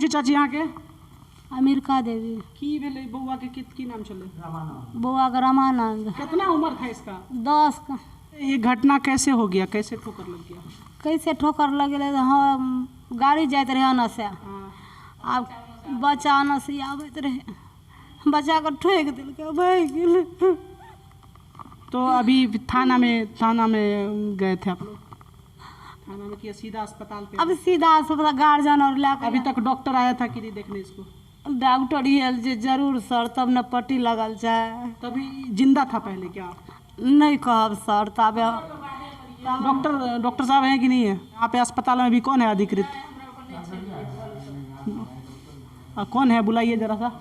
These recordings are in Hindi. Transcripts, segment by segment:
छी चाची यहाँ के? अमेरिका देवी। की भेले बउआ के की नाम चले? बउआ का रामानंद। कितना उम्र था इसका? 10 का। ये घटना कैसे हो गया, कैसे ठोकर लग गया? कैसे ठोकर लगे? हम गाड़ी जात रहे अन से, अब बच्चा अन से आबत रहे, बच्चा को ठोक दिल भाग गेल। तो अभी थाना में गए थे आप लोग? थाना में किया सीधा अस्पताल पे? अब सीधा अस्पताल गार्जियन और लाकर। अभी तक डॉक्टर आया था कि नहीं देखने इसको? डॉक्टर ये जरूर सर, तब न पट्टी लगल जाए। तभी जिंदा था पहले क्या? नहीं कहब सर। तब डॉक्टर साहब हैं कि नहीं है यहाँ पे अस्पताल में? भी कौन है अधिकृत? कौन है, बुलाइए ज़रा सा।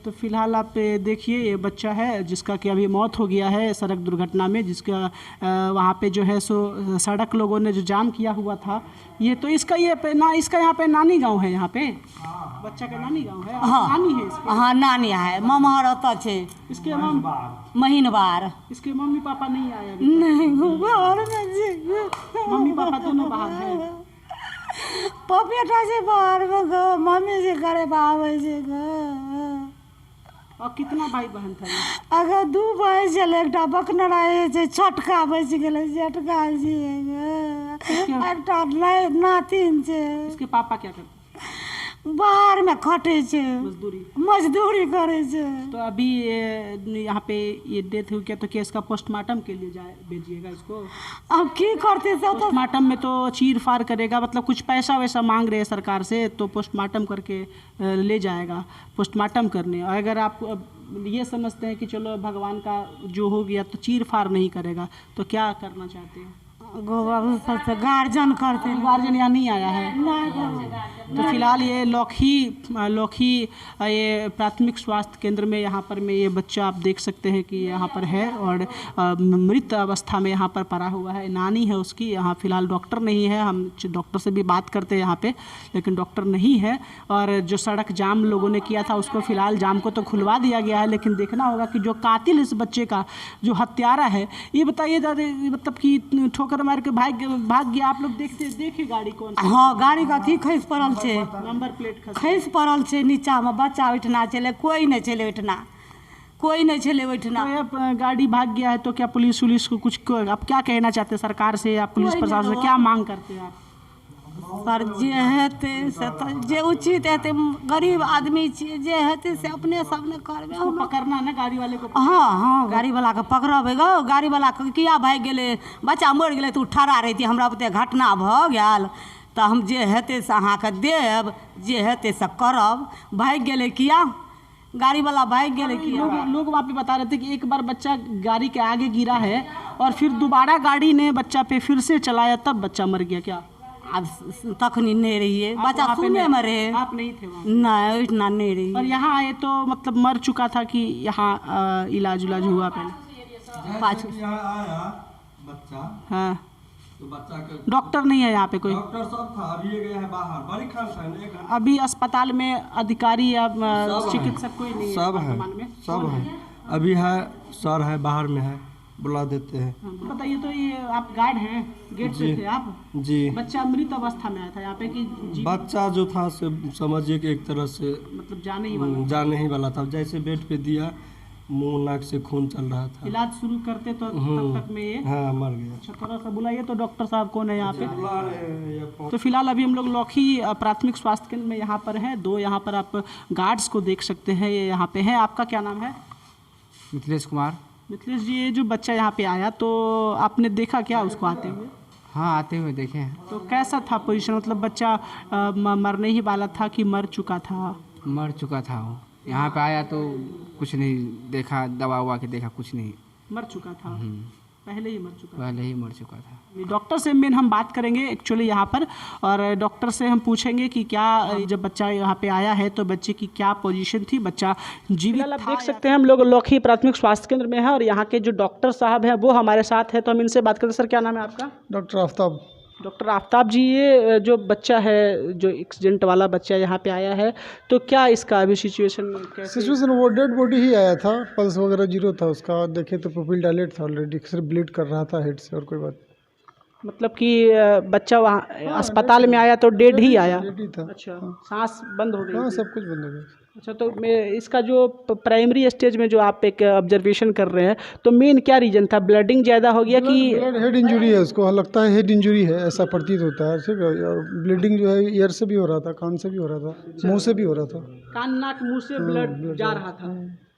तो फिलहाल आप देखिए, ये बच्चा है जिसका कि अभी मौत हो गया है सड़क दुर्घटना में, जिसका वहाँ पे जो है सो सड़क लोगों ने जो जाम किया हुआ था। ये तो इसका इसका यहाँ पे नानी गांव है, यहाँ पे बच्चा का नानी गांव है। हाँ, नानी है इसके? हाँ नानी है, ममहर होता छे इसके महीनवार। इसके मम्मी पापा नहीं आए? नहीं, बाहर में जी। मम्मी पापा दोनों बाहर हैं? पपेटा से बाहर में गो, मम्मी से करे बावे से गो। और कितना भाई बहन था ये? अगर 2 भाई चले, एकटा बकनर आए छे, छोटका बच गेले, जेठका जी एकटा नातिन छे। इसके पापा क्या करते? बाहर में खटे छे, मजदूरी करे छे। तो अभी यहाँ पे ये डेथ हुई क्या, तो क्या इसका पोस्टमार्टम के लिए भेजिएगा इसको? अब की करते सब? पोस्टमार्टम में तो चीर फाड़ करेगा, मतलब कुछ पैसा वैसा मांग रहे हैं सरकार से, तो पोस्टमार्टम करके ले जाएगा पोस्टमार्टम करने। और अगर आप ये समझते हैं कि चलो भगवान का जो हो गया तो चीर फाड़ नहीं करेगा, तो क्या करना चाहते हैं? गार्जियन करते हैं। गार्जियन यहाँ नहीं आया है? तो फिलहाल ये लौखी ये प्राथमिक स्वास्थ्य केंद्र में यहाँ पर ये बच्चा आप देख सकते हैं कि यहाँ पर है और मृत अवस्था में यहाँ पर पड़ा हुआ है। नानी है उसकी। यहाँ फिलहाल डॉक्टर नहीं है, हम डॉक्टर से भी बात करते हैं यहाँ पे, लेकिन डॉक्टर नहीं है। और जो सड़क जाम लोगों ने किया था उसको फिलहाल जाम को तो खुलवा दिया गया है, लेकिन देखना होगा कि जो कातिल इस बच्चे का, जो हत्यारा है, ये बताइए मतलब कि ठोकर मार के भाग गया। आप लोग देखे गाड़ी कौन? हाँ, गाड़ी का थी खैस पड़ल छे, नंबर प्लेट खैस पड़ल छे नीचा में। बच्चा उठना चले, कोई नहीं चले उठना, कोई नहीं चले उठना। तो गाड़ी भाग गया है तो क्या पुलिस को कुछ आप क्या कहना चाहते हैं सरकार से या पुलिस प्रशासन से? क्या मांग करते हैं आप? सर जे हेते से जे उचित हेते, गरीब आदमी छिए, जे हेते से अपने सब ने करबे। हम पकड़ना ना गाड़ी वाले को? हाँ, गाड़ी वाला के पकड़बे गो। गाड़ी वाला किया भाग गेले, बच्चा मर गेले तो ठहरा रही, हमरा बुते घटना भ गेल तो हम जे हेते से अहाँ के देब, जे हेते से करब। भाग गेले किया, गाड़ी वाला भाग गेले किया। लोग वहाँ पे बता रहे थे कि एक बार बच्चा गाड़ी के आगे गिरा है और फिर दोबारा गाड़ी ने बच्चा पे फिर से चलाया, तब बच्चा मर गया। क्या अब तखनी नहीं रही है, बच्चा सुने में रहे। आप नहीं थे वहाँ? नहीं, इतना नहीं रही। और यहाँ आए तो मतलब मर चुका था कि यहाँ इलाज हुआ पहले? पाँच आया बच्चा। हाँ, तो बच्चा के डॉक्टर नहीं है यहाँ पे कोई? डॉक्टर सब था, अभी ये गया है बाहर। बड़ी खान अभी अस्पताल में अधिकारी या चिकित्सक कोई नहीं है? सब है अभी है, सर है बाहर में है, बुला देते हैं। बताइए, तो ये आप गार्ड हैं, गेट पे थे आप? जी। बच्चा मृत अवस्था में आया था यहाँ पे कि बच्चा जो था से समझिए कि एक तरह से मतलब जाने ही वाला था। जैसे बेड पे दिया, मुंह नाक से खून चल रहा था। इलाज शुरू करते तो तब तक में ये मर गया। अच्छा, थोड़ा सा बुलाइए तो डॉक्टर साहब कौन है यहाँ पे? तो फिलहाल अभी हम लोग लौखी प्राथमिक स्वास्थ्य केंद्र में यहाँ पर हैं। 2 यहाँ पर आप गार्ड्स को देख सकते हैं, ये यहाँ पे हैं। आपका क्या नाम है? मिथिलेश कुमार। मिथिलेश जी, ये जो बच्चा यहाँ पे आया तो आपने देखा क्या उसको आते हुए? हाँ, आते हुए देखे हैं। तो कैसा था पोजीशन, मतलब बच्चा मरने ही वाला था कि मर चुका था? मर चुका था वो। यहाँ पे आया तो कुछ नहीं देखा, दवा उवा के देखा, कुछ नहीं। मर चुका था? पहले ही मर चुका था। डॉक्टर से मेन हम बात करेंगे एक्चुअली यहाँ पर, और डॉक्टर से हम पूछेंगे कि क्या जब बच्चा यहाँ पे आया है तो बच्चे की क्या पोजीशन थी, बच्चा जीवित था? देख सकते हैं हम लोग लौखी प्राथमिक स्वास्थ्य केंद्र में है और यहाँ के जो डॉक्टर साहब हैं वो हमारे साथ है, तो हम इनसे बात करते हैं। सर, क्या नाम है आपका? डॉक्टर आफ्ताब। डॉक्टर आफ्ताब जी, ये जो बच्चा है, जो एक्सीडेंट वाला बच्चा यहाँ पे आया है, तो क्या इसका अभी सिचुएशन वो डेड बॉडी ही आया था, पल्स वगैरह जीरो था उसका। देखे तो पुपिल डायलेट था ऑलरेडी, सिर्फ ब्लीड कर रहा था हेड से और कोई बात। मतलब कि बच्चा वहाँ अस्पताल में आया तो डेड ही आया। डेड ही था। अच्छा, सांस बंद हो गई हाँ थी। सब कुछ बंद हो गया। अच्छा, तो मैं इसका जो प्राइमरी स्टेज में जो आप एक ऑब्जर्वेशन कर रहे हैं, तो मेन क्या रीजन था? ब्लडिंग ज़्यादा हो गया कि ब्लड हेड इंजरी है उसको, हाँ, लगता है हेड इंजरी है ऐसा प्रतीत होता है, ठीक है। और ब्लीडिंग जो है ईयर से भी हो रहा था, कान से भी हो रहा था, मुंह से भी हो रहा था। कान नाक मुंह से ब्लड जा रहा था,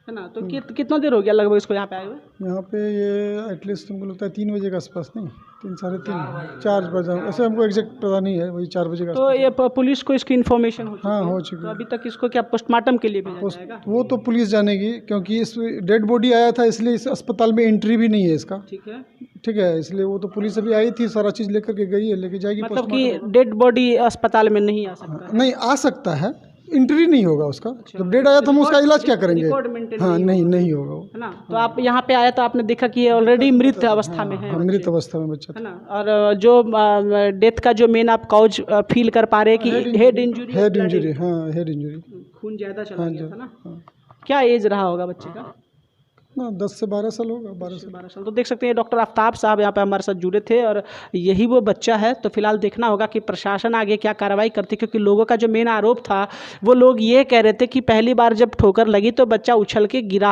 है ना? तो कितना देर हो गया लगभग इसको यहाँ पे आए हुए? यहाँ पे ये एटलीस्ट तुमको लगता है 3 बजे के आसपास, नहीं 3 साढ़े 3 4 बजे, ऐसे हमको एग्जैक्ट पता नहीं है, वही 4 बजे का तो ये पुलिस को इसकी इन्फॉर्मेशन हो चुकी हाँ है? हो तो चुकी है। अभी तक इसको क्या पोस्टमार्टम के लिए भेजा जाएगा? वो तो पुलिस जानेगी, क्योंकि इस डेड बॉडी आया था, इसलिए इस अस्पताल में एंट्री भी नहीं है इसका, ठीक है, ठीक है। इसलिए वो तो पुलिस अभी आई थी, सारा चीज़ लेकर के गई है, लेके जाएगी मतलब कि डेड बॉडी अस्पताल में नहीं आ सकता? नहीं आ सकता है, एंट्री नहीं होगा उसका। जब डेड आया तो हम उसका इलाज क्या करेंगे? रिकॉर्ड मेंटेन हाँ नहीं होगा वो, है ना? तो आप यहाँ पे आए तो आपने देखा कि ये ऑलरेडी मृत अवस्था में है, हाँ, मृत अवस्था में बच्चा है ना? और जो डेथ का जो मेन आप कॉज फील कर पा रहे हैं कि हेड इंजरी, हेड इंजरी, हाँ हेड इंजरी, खून ज़्यादा चला गया था ना? क्या एज रहा होगा बच्चे का? ना 10 से 12 साल होगा, 12 से 12 साल। तो देख सकते हैं डॉक्टर आफ्ताब साहब यहाँ पे हमारे साथ जुड़े थे और यही वो बच्चा है। तो फिलहाल देखना होगा कि प्रशासन आगे क्या कार्रवाई करती है, क्योंकि लोगों का जो मेन आरोप था वो लोग ये कह रहे थे कि पहली बार जब ठोकर लगी तो बच्चा उछल के गिरा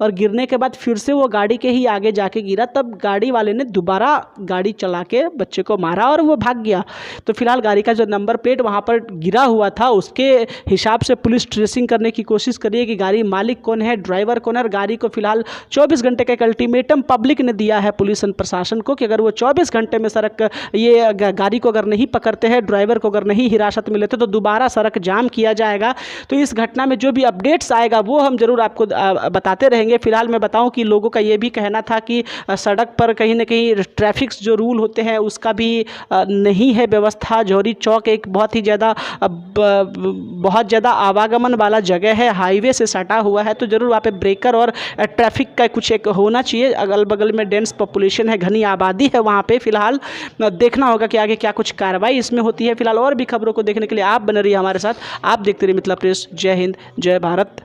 और गिरने के बाद फिर से वो गाड़ी के ही आगे जाके गिरा, तब गाड़ी वाले ने दोबारा गाड़ी चला के बच्चे को मारा और वो भाग गया। तो फिलहाल गाड़ी का जो नंबर प्लेट वहाँ पर गिरा हुआ था उसके हिसाब से पुलिस ट्रेसिंग करने की कोशिश कर रही है कि गाड़ी मालिक कौन है, ड्राइवर कौन है। और गाड़ी को फिलहाल 24 घंटे का एक अल्टीमेटम पब्लिक ने दिया है पुलिस और प्रशासन को कि अगर वो 24 घंटे में सड़क ये गाड़ी को अगर नहीं पकड़ते हैं, ड्राइवर को अगर नहीं हिरासत में लेते तो दोबारा सड़क जाम किया जाएगा। तो इस घटना में जो भी अपडेट्स आएगा वो हम जरूर आपको बताते रहेंगे। फिलहाल मैं बताऊं कि लोगों का ये भी कहना था कि सड़क पर कहीं ना कहीं ट्रैफिक जो रूल होते हैं उसका भी नहीं है व्यवस्था। जौहरी चौक एक बहुत ज़्यादा आवागमन वाला जगह है, हाईवे से सटा हुआ है, तो जरूर वहाँ पे ब्रेकर और ट्रैफिक का कुछ एक होना चाहिए। अगल बगल में डेंस पॉपुलेशन है, घनी आबादी है वहाँ पे। फिलहाल देखना होगा कि आगे क्या कुछ कार्रवाई इसमें होती है। फिलहाल और भी खबरों को देखने के लिए आप बने रहिए हमारे साथ। आप देखते रहिए मिथिला प्रेस। जय हिंद, जय भारत।